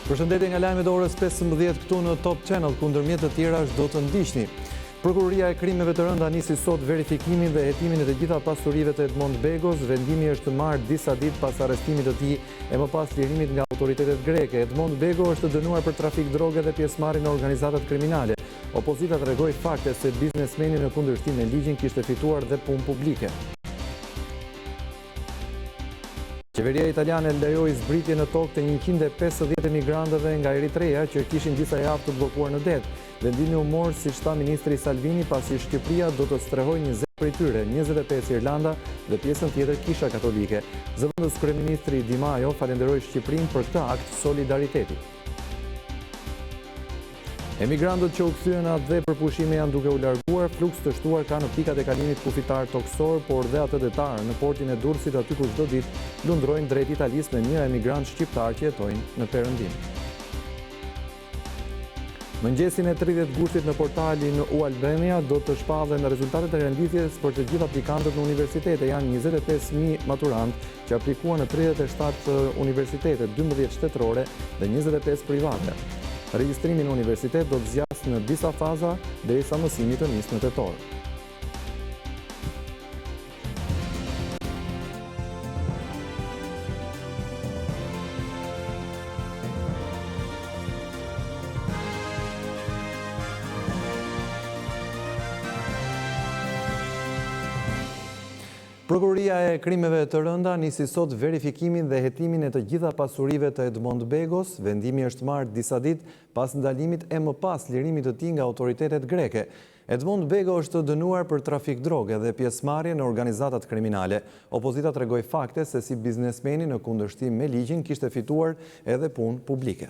Përshëndetje nga lajmet e orës 15 këtu në Top Channel, ku ndërmjet të tjerash do të ndiqni. Prokuroria e krimeve të rënda nisi sot verifikimin dhe hetimin e të gjitha pasurive të Edmond Begos. Vendimi është marrë disa ditë pas arrestimit të tij e më pas lirimit nga autoritetet greke. Edmond Bego është dënuar për trafik droge dhe pjesëmarrje në organizatat kriminale. Opozita tregoi fakte se biznesmeni në kundërshtim me ligjin kishte fituar dhe punë publike. Qeveria italiane lejoi zbritje në tokë të 150 emigrantëve nga Eritrea që kishin disa javë të bllokuar në det. Vendimi u mor, siç tha ministri Salvini, pasi Shqipëria do të strehojë 20 prej tyre, 25 Irlanda dhe pjesën tjetër Kisha Katolike. Zëvendës kryeministri Di Maio falenderoi Shqipërinë për këtë akt solidariteti. Emigrantët që u kthyen atë dhe për pushime janë duke u larguar. Fluks të shtuar ka në pikat e kalimit kufitar toksor, por dhe atë detar në portin e Durrësit, aty ku çdo ditë lundrojnë drejt Italisë me mijëra emigrantë shqiptar që jetojnë në Perëndim. Mëngjesin e 30 Gushtit në portalin Albania do të shpallen rezultatet e renditjes për të gjithë aplikantët në universitete. Janë 25.000 maturantë që aplikuan në 37 universitete, 12 shtetërore dhe 25 private. Regjistrimi në universitet do të zgjasë në disa faza derisa mësimi të nisë në tetor. Prokuroria e krimeve të rënda nisi sot verifikimin dhe hetimin e të gjitha pasurive të Edmond Begos. Vendimi është marrë disa ditë pas ndalimit e më pas lirimit të tij nga autoritetet greke. Edmond Bego është dënuar për trafik droge dhe pjesëmarrje në organizatat kriminale. Opozita tregoi fakte se si biznesmeni në kundërshtim me ligjin kishte fituar edhe punë publike.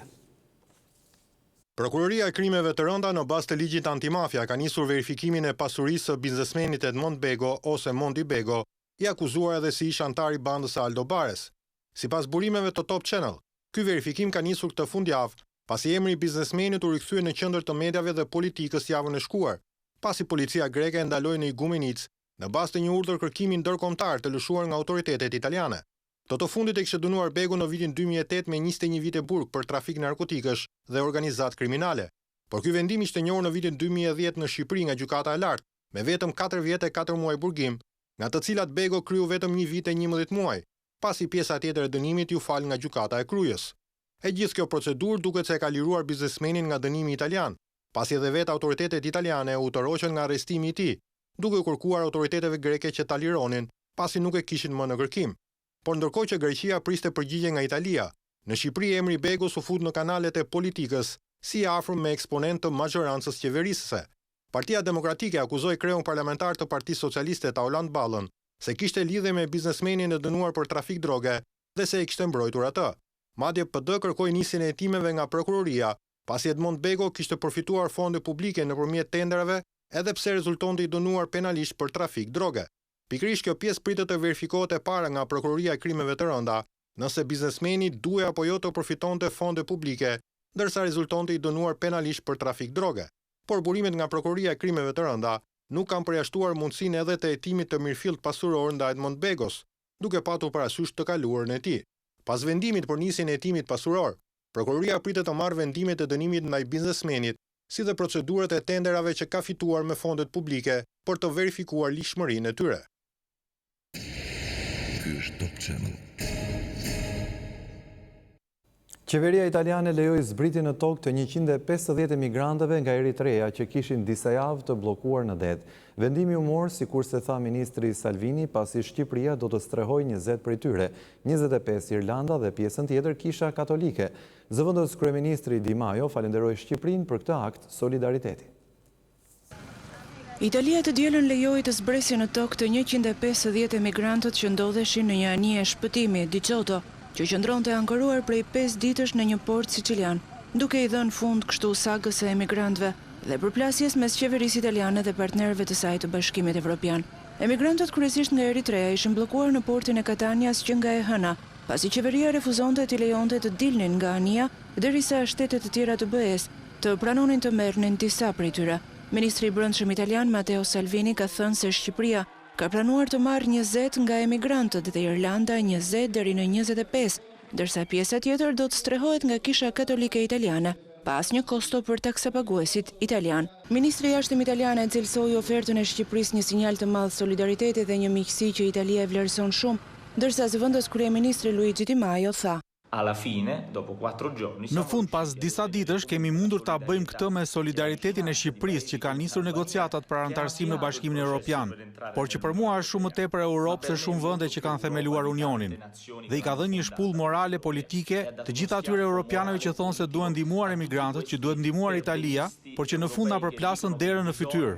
Prokuroria e krimeve të rënda në bazë të ligjit antimafia ka nisur verifikimin e pasurisë së biznesmenit Edmond Bego ose Mondi Bego, i akuzuar edhe si ish antar i bandës së Aldo Bares. Sipas burimeve të Top Channel, ky verifikim ka nisur këtë fundjavë, pasi emri i biznesmenit u rikthye në qendër të mediave dhe politikës javën e shkuar, pasi policia greke e ndaloi në Igumenic në bazë të një urdhër kërkimi ndërkombëtar të lëshuar nga autoritetet italiane. Të fundit e kishte dënuar Bego në vitin 2008 me 21 vite burg për trafik narkotikësh dhe organizat kriminale. Por ky vendim ishte njohur në vitin 2010 në Shqipëri nga gjykata e lartë, me vetëm 4 vjet e 4 muaj burgim, nga të cilat Bego kryu vetëm 1 vit e 11 muaj, pasi pjesa tjetër e dënimit ju fal nga gjykata e Krujës. E gjithë kjo procedurë duket se ka liruar biznesmenin nga dënimi italian, pasi edhe vetë autoritetet italiane u toroqën nga arrestimi i tij, duke kërkuar autoriteteve greke që ta lironin, pasi nuk e kishin më në kërkim. Por ndërkohë që Greqia priste përgjigje nga Italia, në Shqipëri emri Begos u fut në kanalet e politikës si afër me eksponent të majorancës qeverisëse. Partia Demokratike akuzoi kreun parlamentar të Partisë Socialiste Tauland Ballën se kishte lidhje me biznesmenin e dënuar për trafik droge dhe se e kishte mbrojtur atë. Madje PD kërkoi nisjen e hetimeve nga prokuroria, pasi Edmond Bego kishte përfituar fonde publike nëpërmjet tenderave, edhe pse rezultonte i dënuar penalisht për trafik droge. Pikërisht kjo pjesë pritet të verifikohet e para nga prokuroria e krimeve të rënda, nëse biznesmeni duhej apo jo të përfitonte fonde publike, ndërsa rezultonte i dënuar penalisht për trafik droge. Por burimet nga prokuroria e krimeve të rënda nuk kanë përjashtuar mundësinë edhe të hetimit të mirëfillt pasuror ndaj Edmond Begos, duke patur parasysh të kaluarën e tij. Pas vendimit për nisjen e hetimit pasuror, prokuroria pritet të marrë vendimet e dënimit ndaj biznesmenit, si dhe procedurat e tenderave që ka fituar me fondet publike për të verifikuar ligjshmërinë e tyre. Ky është Top Channel. Qeveria italiane lejoi zbritje në tokë të 150 emigrantëve nga Eritrea që kishin disa javë të bllokuar në det. Vendimi u mor, sikurse tha ministri Salvini, pasi Shqipëria do të strehojë 20 prej tyre, 25 Irlanda dhe pjesën tjetër Kisha Katolike. Zëvendës kryeministri Di Maio falenderoi Shqipërinë për këtë akt solidariteti. Italia të dielën lejoi të zbresje në tokë të 150 emigrantët që ndodheshin në një anije shpëtimi, Diçoto, që qëndronte ankoruar prej 5 ditësh në një port sicilian, duke i dhënë fund kështu sagës së emigrantëve dhe përplasjes mes qeverisë italiane dhe partnerëve të saj të Bashkimit Evropian. Emigrantët kryesisht nga Eritrea ishin bllokuar në portin e Katanias që nga e hëna, pasi qeveria refuzonte t'i lejonte të dilnin nga anija derisa shtetet të tjera të BE-s të pranonin të merrnin disa prej tyre. Ministri i Brendshëm italian Matteo Salvini ka thënë se Shqipëria ka planuar të marrë 20 nga emigrantët dhe Irlanda 20 deri në 25 ndërsa pjesa tjetër do të strehohet nga Kisha Katolike Italiane, pas një kosto për taksapaguesit italian. Ministri i Jashtëm italiane cilësoi ofertën e Shqipërisë një sinjal të madh solidariteti dhe një miqësi që Italia e vlerëson shumë, ndërsa zëvendës kryeministri Luigi Di Maio tha: Në fund, pas disa ditësh, kemi mundur ta bëjmë këtë me solidaritetin e Shqipërisë që ka nisur negociatat për anëtarësim në Bashkimin Evropian, por që për mua është shumë më tepër Europë se shumë vende që kanë themeluar Unionin. Dhe i ka dhënë një shpull morale politike të gjithë atyre europianëve që thonë se duhen ndihmuar emigrantët, që duhet ndihmuar Italia, por që në fund na përplasën derën në fytyrë.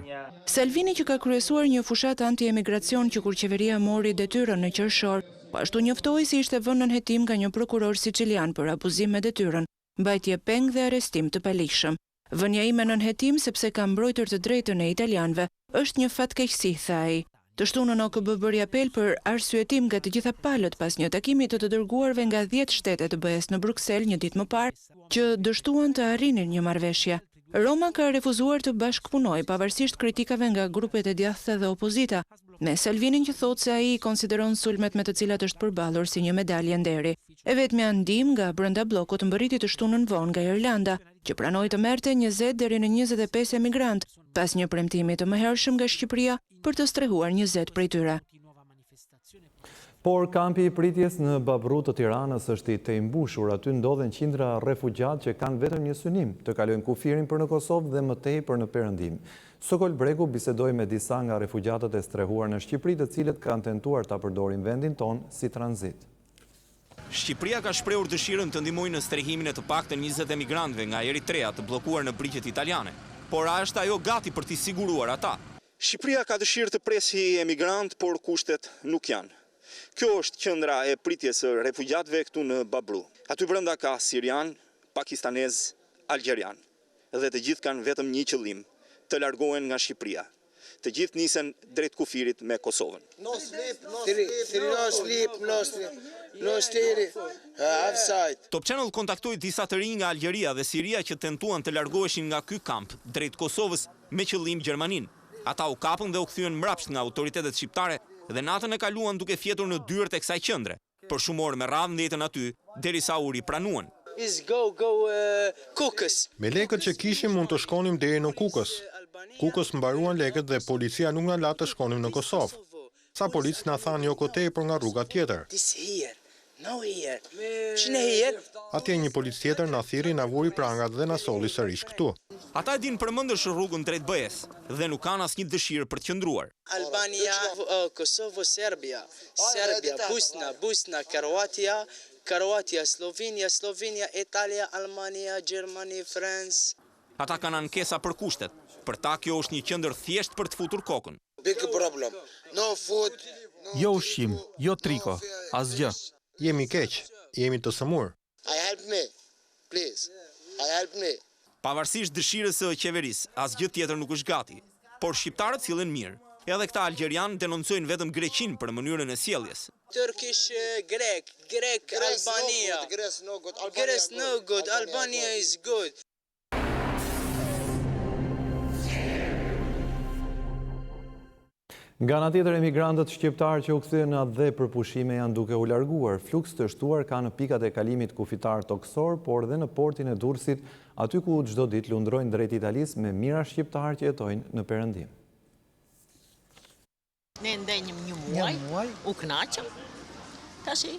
Salvini që ka kryesuar një fushatë anti-emigracion që kur qeveria mori detyrën në qershor, po ashtu njoftoi si ishte vënë në hetim nga një prokuror sicilian për abuzim me detyrën, mbajtje peng dhe arrestim të palishëm. Vënia ime nën hetim sepse ka mbrojtur të drejtën e italianëve është një fatkeqësi, tha ai. Të shtunën OKB bëri apel për arsyetim nga të gjitha palët pas një takimi të dërguarve nga 10 shtete të BE-s në Bruksel një ditë më parë, që dështuan të arrinin një marrëveshje. Roma ka refuzuar të bashkëpunojë pavarësisht kritikave nga grupet e djathta dhe opozita, me Salvinin që thotë se ai konsideron sulmet me të cilat është përballur si një medalje nderi. E vetmja ndihmë nga brenda bllokut mbërriti të shtunën vonë nga Irlanda, që pranoi të merrte 20 deri në 25 emigrant, pas një premtimi të mëhershëm nga Shqipëria për të strehuar 20 prej tyre. Por kampi i pritjes në Babru të Tiranës është i tejmbushur, aty ndodhen qindra refugjat që kanë vetëm një synim, të kalojnë kufirin për në Kosovë dhe më tej për në Perëndim. Sokol Bregu bisedoi me disa nga refugjatët e strehuar në Shqipëri, të cilët kanë tentuar ta përdorin vendin ton si tranzit. Shqipëria ka shprehur dëshirën të ndihmojë në strehimin e të paktën 20 emigrantëve nga Eritrea të bllokuar në brigjet italiane, por a është ajo gati për t'i siguruar ata? Shqipëria ka dëshirë të presi emigrant, por kushtet nuk janë. Kjo është qendra e pritjes së refugjatëve këtu në Babru. Aty brenda ka sirian, pakistanez, algjerian. Dhe të gjithë kanë vetëm një qëllim, të largohen nga Shqipëria. Të gjithë nisen drejt kufirit me Kosovën. Top Channel kontaktoi disa të rinj nga Algjeria dhe Siria që tentuan të largoheshin nga ky kamp drejt Kosovës me qëllim Gjermanin. Ata u kapën dhe u kthyen mbrapsht nga autoritetet shqiptare dhe natën e kaluan duke fjetur në dyert e kësaj qendre. Për shumë orë me radhë ndjetën aty, derisa u ripranuan. Me lekët që kishim mund të shkonim deri në Kukës. Kukës mbaruan lekët dhe policia nuk na la të shkonim në Kosovë. Sa polic na thanë jo kotej për nga rruga tjetër. Atje një polic tjetër na thirri, na vuri prangat dhe na solli sërish këtu. Ata e din përmendësh rrugën drejt BE-s dhe nuk kanë asnjë dëshirë për të qëndruar. Albania, Kosovo, Serbia, Bosna, Kroatia, Slovenia, Italia, Albania, Gjermani, Francë. Ata kanë ankesa për kushtet. Për ta kjo është një qendër thjesht për të futur kokën. Jo ushqim, jo triko, asgjë. Jemi keq, jemi të sëmur. Pavarësisht dëshirës së qeverisë, asgjë tjetër nuk është gati, por shqiptarët sillen mirë. Edhe këta algjerian denoncojnë vetëm Greqinë për mënyrën e sjelljes. Turkish, Grek, Albania. Greece no good, Albania is good. Nga ana tjetër, emigrantët shqiptarë që u kthyen dhe për pushime janë duke u larguar. Fluks të shtuar ka në pikat e kalimit kufitar toksor, por dhe në portin e Durrësit, aty ku çdo ditë lundrojnë drejt Italisë me mijëra shqiptarë që jetojnë në Perëndim. Ne ndenjëm një muaj, u kënaqëm. Tashi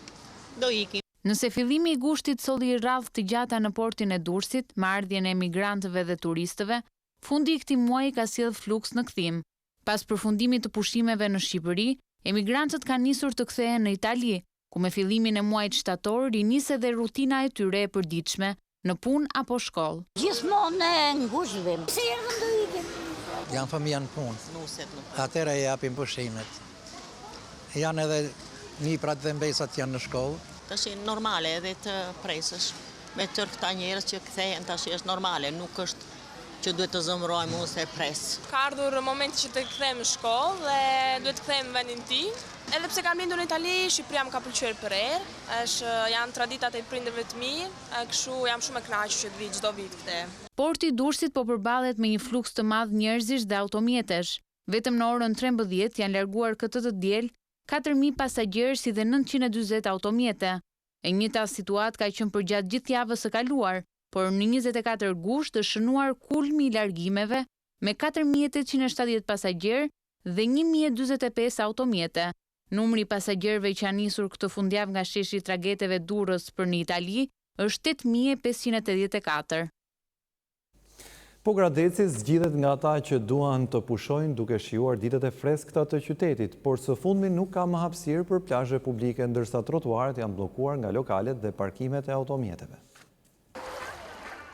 do ikim. Nëse fillimi i Gushtit solli radhë të gjata në portin e Durrësit, me ardhjen e emigrantëve dhe turistëve, fundi i këtij muaji ka sjellë fluks në kthim. Pas përfundimit të pushimeve në Shqipëri, emigrantët kanë nisur të kthehen në Itali, ku me fillimin e muajit shtator rinis edhe rutina e tyre e përditshme në punë apo shkollë. Gjithmonë ngushtë. Si erdhëm do ikim? Janë fëmijë në punë. Atëra i japin pushimet. Janë edhe niprat dhe mbesat janë në shkollë. Tash normale edhe të presësh. Me tërë këta njerëz që kthehen tash është normale, nuk është që duhet të zëmrojmë ose pres. Ka ardhur momenti që të kthejmë në shkollë dhe duhet të kthejmë në vendin tim. Edhe pse kam lindur në Itali, Shqipëria më ka pëlqyer për erë. Janë traditat e prindërve të mi, kështu jam shumë e kënaqur që të vi çdo vit këthe. Porti i Durrësit po përballet me një fluks të madh njerëzish dhe automjetesh. Vetëm në orën 13 janë larguar këtë të diel 4000 pasagjerë si dhe 940 automjete. E njëjta situatë ka qenë përgjatë gjithë javës së kaluar, por në 24 gusht është shënuar kulmi i largimeve me 4.870 pasagjerë dhe 1.045 automjete. Numri i pasagjerëve që kanë nisur këtë fundjavë nga sheshi i tragjeteve Durrës për në Itali është 8.584. Po Gradeci zgjidhet nga ata që duan të pushojnë duke shijuar ditët e freskëta të qytetit, por së fundmi nuk ka më hapësirë për plazhe publike, ndërsa trotuarët janë bllokuar nga lokalet dhe parkimet e automjeteve.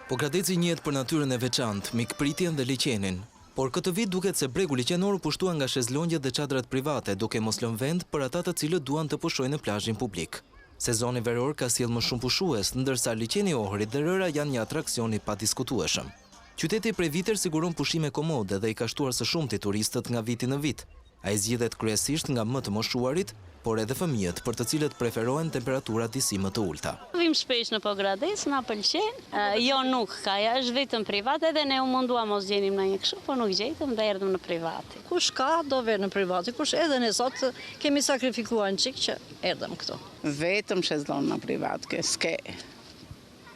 Po Gradeci njihet për natyrën e veçantë, mikpritjen dhe liqenin. Por këtë vit duket se bregu liqenor u pushtua nga shezlongjet dhe çadrat private, duke mos lënë vend për ata të cilët duan të pushojnë në plazhin publik. Sezoni veror ka sjellë më shumë pushues, ndërsa liqeni i Ohrit dhe Rëra janë një atraksion i padiskutueshëm. Qyteti prej vitesh siguron pushime komode dhe i ka shtuar së shumti turistët nga viti në vit. Ai zgjidhet kryesisht nga më të moshuarit, por edhe fëmijët, për të cilët preferohen temperatura disi më të ulta. Vim shpesh në Pogradec, na pëlqen. Jo nuk ka, është vetëm privat, edhe ne u mundua mos gjenim në një kështu, por nuk gjetëm dhe erdhëm në privat. Kush ka, do verë në privat, kush edhe ne sot kemi sakrifikuar në qikë që erdhëm këtu. Vetëm shezlon në privat,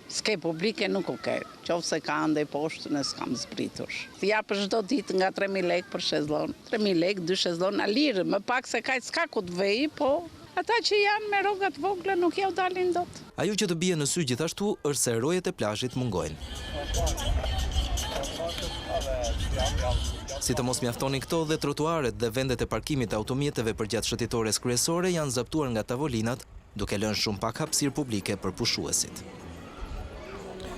s'ke publike nuk u ke, qoftë se ka ndaj poshtë në s'kam zbritur. Ja për çdo ditë nga 3.000 lekë për shezlon, 3.000 lekë, 2 shezlon a lirë, më pak se kaq s'ka ku të vej, po ata që janë me rrogat vogla nuk ja u dalin dot. Ajo që të bie në sy gjithashtu është se rojet e plazhit mungojnë. Si të mos mjaftonin këto dhe trotuaret dhe vendet e parkimit të automjeteve përgjatë shëtitores kryesore janë zaptuar nga tavolinat, duke lënë shumë pak hapësirë publike për pushuesit.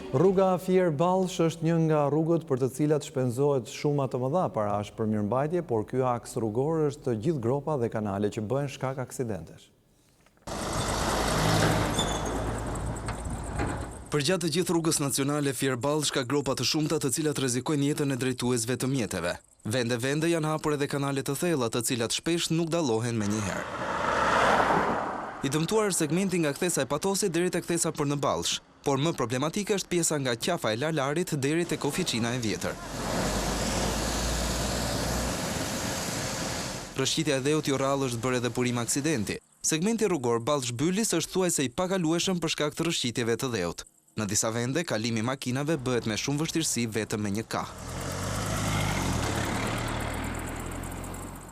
Rruga Fier Ballsh është një nga rrugët për të cilat shpenzohet shuma të mëdha parash për mirëmbajtje, por ky aks rrugor është gjithë gropa dhe kanale që bëhen shkak aksidentesh. Përgjatë të gjithë rrugës nacionale Fier Ballsh ka gropa të shumta të cilat rrezikojnë jetën e drejtuesve të mjeteve. Vende janë hapur edhe kanale të thella të cilat shpesh nuk dallohen menjëherë. I dëmtuar segmenti nga kthesa e Patosit deri te kthesa për në Ballsh, por më problematike është pjesa nga qafa e Larlarit deri tek oficina e vjetër. Rrëshqitja e dheut jo rrallë është bërë edhe purim aksidenti. Segmenti rrugor Ballsh-Bylis është thuajse i pakalueshëm për shkak të rrëshqitjeve të dheut. Në disa vende kalimi i makinave bëhet me shumë vështirësi vetëm me një kahë.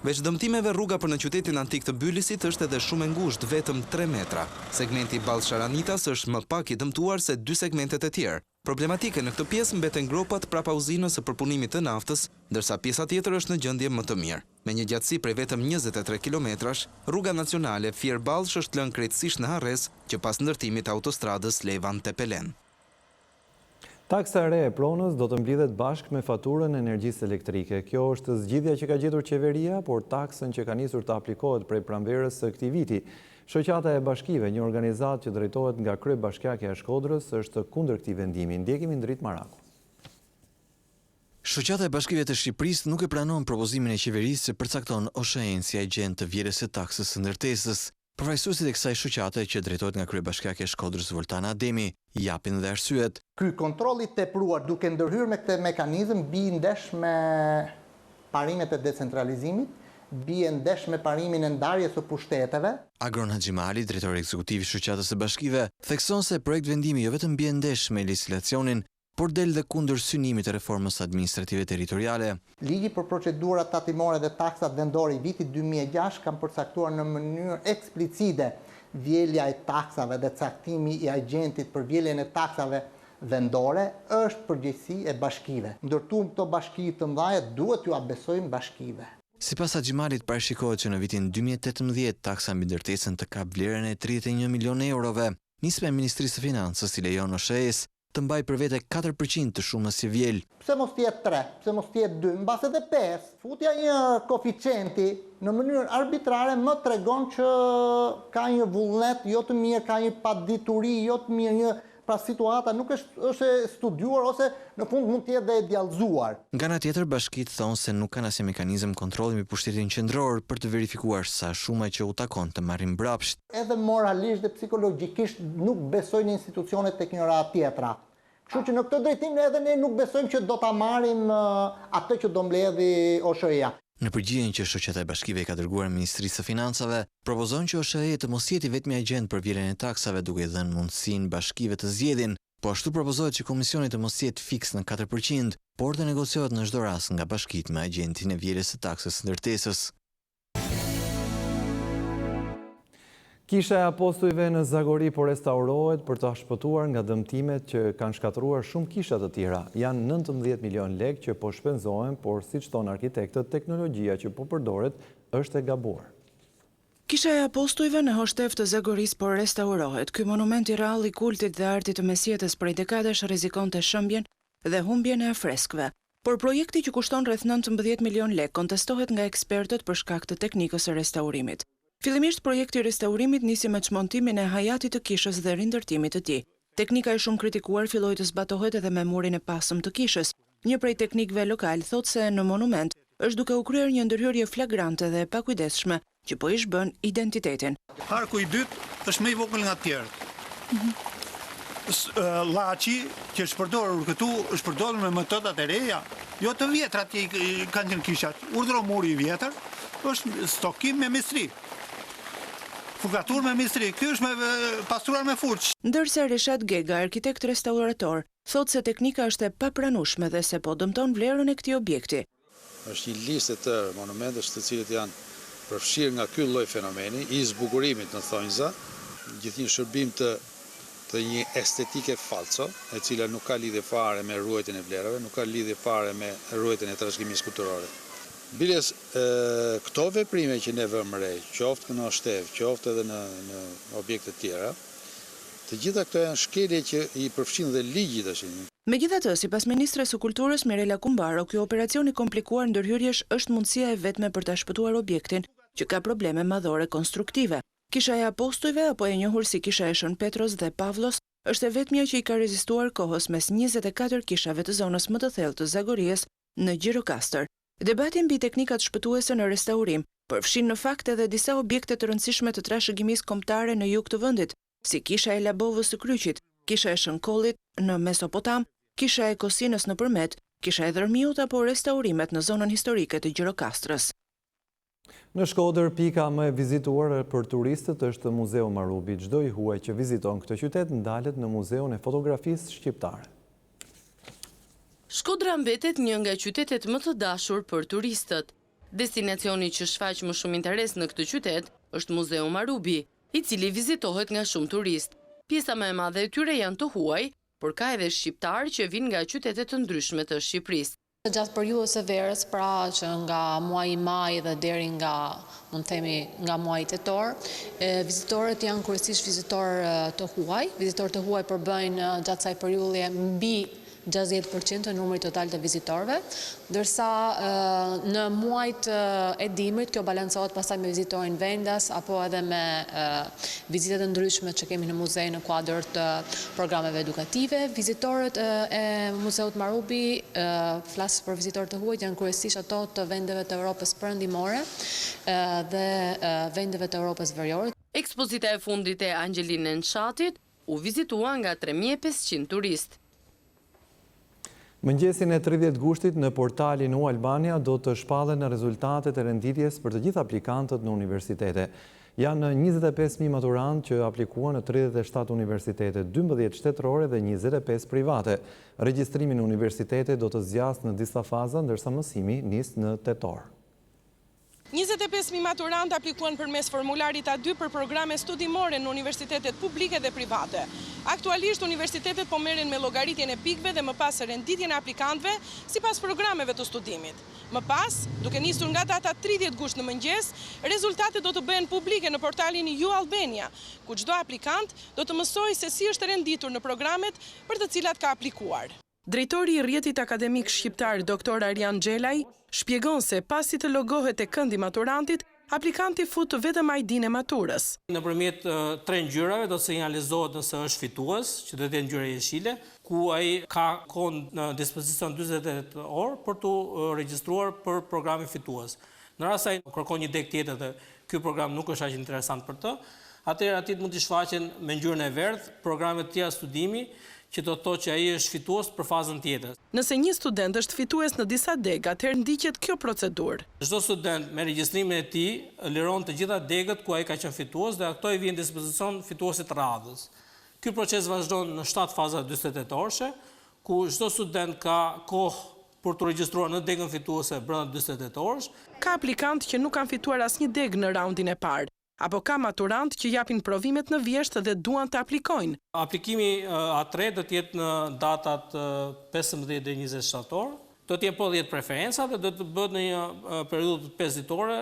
Veç dëmtimeve, rruga për në qytetin antik të Bylisit është edhe shumë e ngushtë, vetëm 3 metra. Segmenti Ballsh-Sharanitas është më pak i dëmtuar se 2 segmentet e tjerë. Problematike në këtë pjesë mbeten gropat prapa uzinës së përpunimit të naftës, ndërsa pjesa tjetër është në gjendje më të mirë. Me një gjatësi prej vetëm 23 kilometrash, rruga nacionale Fier Ballsh është lënë krejtësisht në harres që pas ndërtimit të autostradës Levan-Tepelen. Taksa e re e pronës do të mblidhet bashkë me faturën e energjisë elektrike. Kjo është zgjidhja që ka gjetur qeveria, por taksën që ka nisur të aplikohet prej pranverës së këtij viti. Shoqata e Bashkive, një organizatë që drejtohet nga kryebashkiakja e Shkodrës, është kundër këtij vendimi. Ndjekim Indrit Maraku. Shoqata e Bashkive të Shqipërisë nuk e pranon propozimin e qeverisë që përcakton OSHE-n si agjent të vjerës së taksës së ndërtesës. Përfaqësuesit e kësaj shoqate që drejtohet nga kryebashkiakja e Shkodrës Voltana Ademi japin dhe arsyet. Ky kontroll i tepruar duke ndërhyrë me këtë mekanizëm bie ndesh me parimet e decentralizimit, bie ndesh me parimin e ndarjes së pushteteve. Agron Haxhimali, drejtori ekzekutiv i shoqatës së Bashkive, thekson se projekt vendimi jo vetëm bie ndesh me legislacionin, por del dhe kundër synimit të reformës administrative territoriale. Ligji për procedurat tatimore dhe taksat vendore i vitit 2006 kanë përcaktuar në mënyrë eksplicite vjelja e taksave dhe caktimi i agjentit për vjeljen e taksave vendore është përgjegjësi e bashkive. Ndërtuam këto bashki të mëdha, duhet ju abesojmë bashkive. Sipas Haxhimalit, parashikohet që në vitin 2018 taksa mbi ndërtesën të kap vlerën e 31 milion eurove. Nisma e Ministrisë së Financës i lejon OSHE-s të mbaj për vete 4% të shumës si vjel. Pse mos tjetë 3, pse mos tjetë 2, mbas edhe 5, futja një koeficienti në mënyrë arbitrare më tregon që ka një vullnet jo të mirë, ka një padituri jo të mirë, pra situata nuk është studiuar ose në fund mund të jetë dhe e djallëzuar. Nga ana tjetër, bashkitë thonë se nuk kanë asnjë mekanizëm kontrolli mbi pushtetin qendror për të verifikuar sa shuma që u takon të marrin mbrapsht. Edhe moralisht dhe psikologjikisht nuk besojnë institucionet tek njëra tjetra. Kështu që në këtë drejtim edhe ne nuk besojmë që do ta marrim atë që do mbledhi OSHE-ja. Në përgjigjen që shoqata e bashkive ka dërguar Ministrisë së Financave, propozon që OSHE të mos jetë vetmi agjent për vlerën e taksave duke dhënë mundësinë bashkive të zgjedhin, po ashtu propozohet që komisioni të mos jetë fiks në 4%, por të negociohet në çdo rast nga bashkitë me agjentin e vlerës së taksës ndërtesës. Kisha e apostujve në Zagori po restaurohet për të shpëtuar nga dëmtimet që kanë shkatruar shumë kisha të tjera. Janë 19 milion lekë që po shpenzohen, por siç thon arkitektët, teknologjia që po përdoret është e gabuar. Kisha e apostujve në Hoshtef të Zagoris po restaurohet. Ky monument i rrallë i kultit dhe artit të mesjetës prej dekadash rrezikonte shëmbjen dhe humbjen e freskëve. Por projekti që kushton rreth 19 milion lekë kontestohet nga ekspertët për shkak të teknikës së restaurimit. Fillimisht projekti i restaurimit nisi me çmontimin e hajatit të kishës dhe rindërtimit të tij. Teknika e shumë kritikuar filloi të zbatohet edhe me murin e pasëm të kishës. Një prej teknikëve lokal thotë se në monument është duke u kryer një ndërhyrje flagrante dhe e pakujdesshme që po i shbën identitetin. Arku i dytë është më i vogël nga të tjerët. Llaçi që është përdorur këtu është përdorur me metodat e reja, jo të vjetra që kanë qenë kishat. Urdhro muri i vjetër është stokim me mistri. Fugatur me mistri, ky është me pastruar me furç. Ndërsa Reshat Gega, arkitekt restaurator, thotë se teknika është e papranueshme dhe se po dëmton vlerën e këtij objekti. Është një listë të monumentesh të cilët janë përfshirë nga ky lloj fenomeni, i zbukurimit në thonjza, gjithë një shërbim të një estetike falso, e cila nuk ka lidhje fare me ruajtjen e vlerave, nuk ka lidhje fare me ruajtjen e trashëgimisë kulturore. Biles, këto veprime që ne vëmë re, qoftë në Hoshtef, qoftë edhe në objekte tjera, të gjitha këto janë shkelje që i përfshin dhe ligji tash. Megjithatë, sipas ministres së Kulturës Mirela Kumbaro, ky operacion i komplikuar ndërhyrjesh është mundësia e vetme për ta shpëtuar objektin që ka probleme madhore konstruktive. Kisha e apostujve, apo e njohur si kisha e Shën Petros dhe Pavlos, është e vetmja që i ka rezistuar kohës mes 24 kishave të zonës më të thellë të Zagorisë në Gjirokastër. Debati mbi teknikat shpëtuese në restaurim përfshin në fakt edhe disa objekte të rëndësishme të trashëgimisë kombëtare në jug të vendit, si kisha e Labovës së Kryqit, kisha e Shënkollit në Mesopotam, kisha e Kosinës në Përmet, kisha e Dërmiut apo restaurimet në zonën historike të Gjirokastrës. Në Shkodër, pika më e vizituar për turistët është Muzeu Marubi. Çdo i huaj që viziton këtë qytet ndalet në Muzeun e Fotografisë Shqiptare. Shkodra mbetet një nga qytetet më të dashur për turistët. Destinacioni që shfaq më shumë interes në këtë qytet është Muzeu Marubi, i cili vizitohet nga shumë turist. Pjesa më e madhe e tyre janë të huaj, por ka edhe shqiptar që vijnë nga qytete të ndryshme të Shqipërisë. Gjatë periudhës së verës, pra që nga muaji maj dhe deri nga, mund të themi, nga muaji tetor, vizitorët janë kryesisht vizitorë të huaj. Vizitorët të huaj përbëjnë gjatë kësaj periudhe mbi 60% të numrit total të vizitorëve, ndërsa në muajt e dimrit kjo balancohet pastaj me vizitorin vendas apo edhe me vizitat e ndryshme që kemi në muze në kuadër të programeve edukative. Vizitorët e Muzeut Marubi, flas për vizitorët të huaj, janë kryesisht ato të vendeve të Evropës perëndimore dhe vendeve të Evropës veriore. Ekspozita e fundit e Angjeline Nshatit u vizitua nga 3500 turistë. Mëngjesin e 30 gushtit në portalin U Albania do të shpallen rezultatet e renditjes për të gjithë aplikantët në universitete. Janë 25.000 maturantë që aplikuan në 37 universitete, 12 shtetërore dhe 25 private. Regjistrimi në universitete do të zgjasë në disa faza, ndërsa mësimi nis në tetor. 25.000 maturantë aplikuan përmes formularit A2 për programe studimore në universitetet publike dhe private. Aktualisht, universitetet po merren me llogaritjen e pikëve dhe më pas renditjen e aplikantëve sipas programeve të studimit. Më pas, duke nisur nga data 30 gusht në mëngjes, rezultatet do të bëhen publike në portalin U Albania, ku çdo aplikant do të mësojë se si është renditur në programet për të cilat ka aplikuar. Drejtori i rrjetit akademik shqiptar Dr. Arjan Xhelaj shpjegon se pasi të logohet e këndi maturantit, aplikanti fut vetëm ID-n e maturës. Nëpërmjet 3 ngjyrave do të sinjalizohet nëse është fitues, që do të jetë ngjyra jeshile, ku ai ka kohë në dispozicion 48 orë për të regjistruar për programin fitues. Në rast se ai kërkon një deg tjetër dhe ky program nuk është aq interesant për të, atëherë atit mund të shfaqen me ngjyrën e verdhë programet të tjera studimi që do të thotë që ai është fitues për fazën tjetër. Nëse një student është fitues në disa dega, atëherë ndiqet kjo procedurë. Çdo student me regjistrimin e tij liron të gjitha degët ku ai ka qenë fitues dhe ato i vijnë në dispozicion fituesit të radhës. Ky proces vazhdon në 7 faza 48-orëshe, ku çdo student ka kohë për të regjistruar në degën fituese brenda 48 orësh. Ka aplikant që nuk kanë fituar asnjë degë në raundin e parë, apo ka maturant që japin provimet në vjeshtë dhe duan të aplikojnë. Aplikimi A3 do të jetë në datat 15 dhe 20 shtator. Do të jenë po 10 preferenca dhe do të bëhet në një periudhë 5 ditore,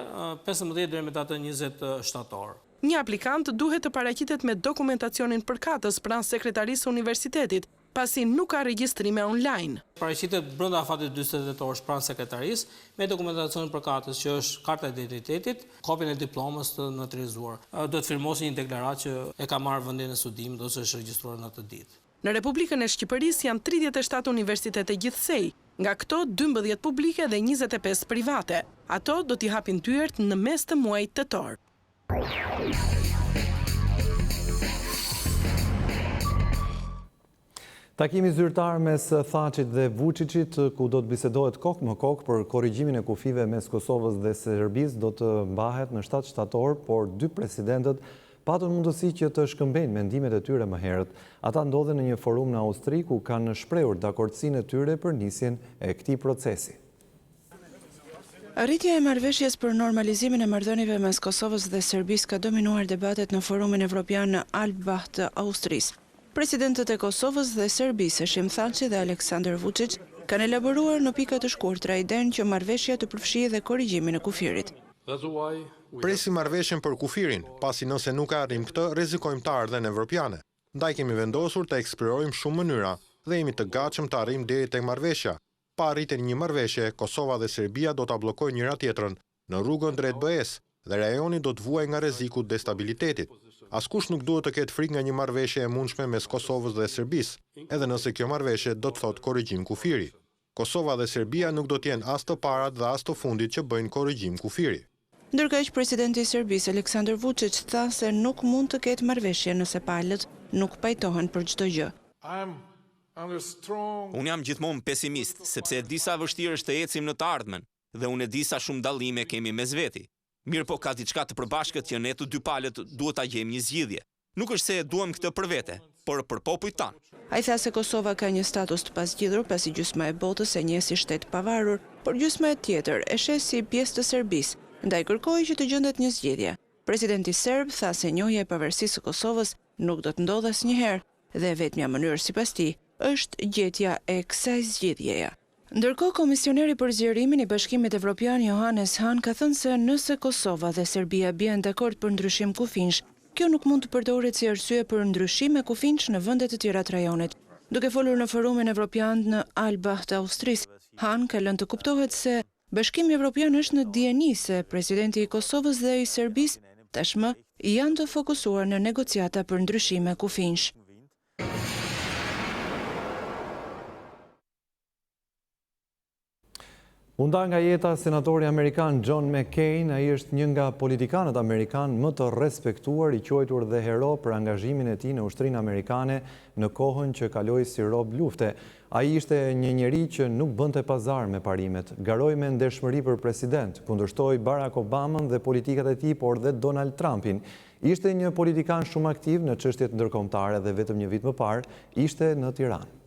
15 deri me datën 20 shtator. Një aplikant duhet të paraqitet me dokumentacionin përkatës pranë sekretarisë së universitetit, pasi nuk ka regjistrime online. Paraqitet brenda afatit 48 orësh pranë sekretarisë me dokumentacionin përkatës që është karta e identitetit, kopjen e diplomës të notarizuar. Do të firmosë një deklaratë që e ka marrë vendin e studimit ose është regjistruar në atë ditë. Në Republikën e Shqipërisë janë 37 universitete gjithsej, nga këto 12 publike dhe 25 private. Ato do t'i hapin dyert në mes të muajit tetor. Takimi zyrtar mes Thaqit dhe Vučićit, ku do të bisedohet kokë më kokë për korrigjimin e kufive mes Kosovës dhe Serbisë, do të mbahet në 7 shtator, por 2 presidentët patën mundësi që të shkëmbejnë mendimet e tyre më herët. Ata ndodhen në një forum në Austri, ku kanë shprehur dakordsinë e tyre për nisjen e këtij procesi. Arritja e marrëveshjes për normalizimin e marrëdhënieve mes Kosovës dhe Serbisë ka dominuar debatet në forumin evropian në Albania të Austrisë. Presidentët e Kosovës dhe Serbisë, Eshim Thaçi dhe Aleksandar Vučić, kanë elaboruar në pika të shkurtra idenë që marrëveshja të përfshijë dhe korrigjimin e kufirit. Presim marrëveshjen për kufirin, pasi nëse nuk arrim këtë, rrezikojmë të ardhen evropiane. Ndaj kemi vendosur të eksplorojmë shumë mënyra dhe jemi të gatshëm të arrijmë deri tek marrëveshja. Pa arritjen një marrëveshje, Kosova dhe Serbia do ta bllokojnë njëra tjetrën në rrugën drejt BE-s dhe rajoni do të vuajë nga rreziku i destabilitetit. Askush nuk duhet të ketë frikë nga një marrëveshje e mundshme mes Kosovës dhe Serbisë, edhe nëse kjo marrëveshje do të thotë korrigjim kufiri. Kosova dhe Serbia nuk do të jenë as të parat dhe as të fundit që bëjnë korrigjim kufiri. Ndërkaq presidenti i Serbisë Aleksandar Vučić tha se nuk mund të ketë marrëveshje nëse palët nuk pajtohen për çdo gjë. Unë jam gjithmonë pesimist, sepse e di sa vështirë është të ecim në të ardhmen, dhe unë e di sa shumë dallime kemi mes veti. Mirë po ka diçka të përbashkët që ne të dy palët duhet ta gjejmë një zgjidhje. Nuk është se e duam këtë për vete, por për popujt tanë. Ai tha se Kosova ka një status të pasgjidhur pasi gjysma e botës e njeh si shtet pavarur, por gjysma e tjetër e sheh si pjesë të Serbisë, ndaj kërkoi që të gjendet një zgjidhje. Presidenti serb tha se njohja e pavarësisë së Kosovës nuk do të ndodhë asnjëherë dhe vetmja mënyrë sipas tij është gjetja e kësaj zgjidhjeje. Ndërkohë, komisioneri për zgjerimin i Bashkimit Evropian Johannes Hahn ka thënë se nëse Kosova dhe Serbia bien dakord për ndryshim kufinsh, kjo nuk mund të përdoret si arsye për ndryshime kufinsh në vende të tjera të rajonit. Duke folur në forumin evropian në Albania të Austrisë, Hahn ka lënë të kuptohet se Bashkimi Evropian është në dieni se presidenti i Kosovës dhe i Serbisë tashmë janë të fokusuar në negociata për ndryshime kufinsh. Munda nga jeta senatori amerikan John McCain, ai është një nga politikanët amerikan më të respektuar, i quajtur dhe hero për angazhimin e tij në ushtrinë amerikane në kohën që kaloi si rob lufte. Ai ishte një njeri që nuk bënte pazar me parimet, garoi me ndershmëri për president, kundërshtoi Barack Obamën dhe politikat e tij, por dhe Donald Trumpin. Ishte një politikan shumë aktiv në çështjet ndërkombëtare dhe vetëm një vit më parë ishte në Tiranë.